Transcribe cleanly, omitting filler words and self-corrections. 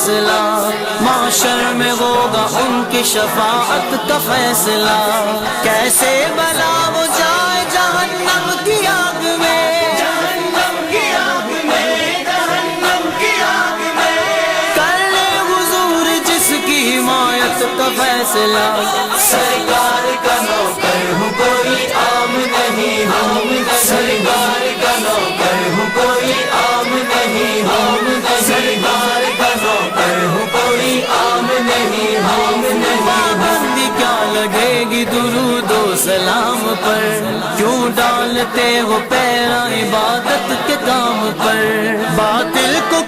फैसला, माशर में होगा उनकी शफाअत का फैसला। कैसे भला वो जाए जहन्नम की आग में, जहन्नम की आग में, जहन्नम की आग में। कर ले हुजूर जिसकी हिमायत का फैसला। सरकार का नौकर हूँ कोई आम नहीं हूँ, सरकार का नौकर हूँ कोई आम नहीं हूँ, सरकार का नौकर हूँ कोई आम नहीं हूँ। पाबंदी क्या लगेगी दुरूदो सलाम पर, क्यों डालते हो पैरा इबादत के काम पर। बातिल को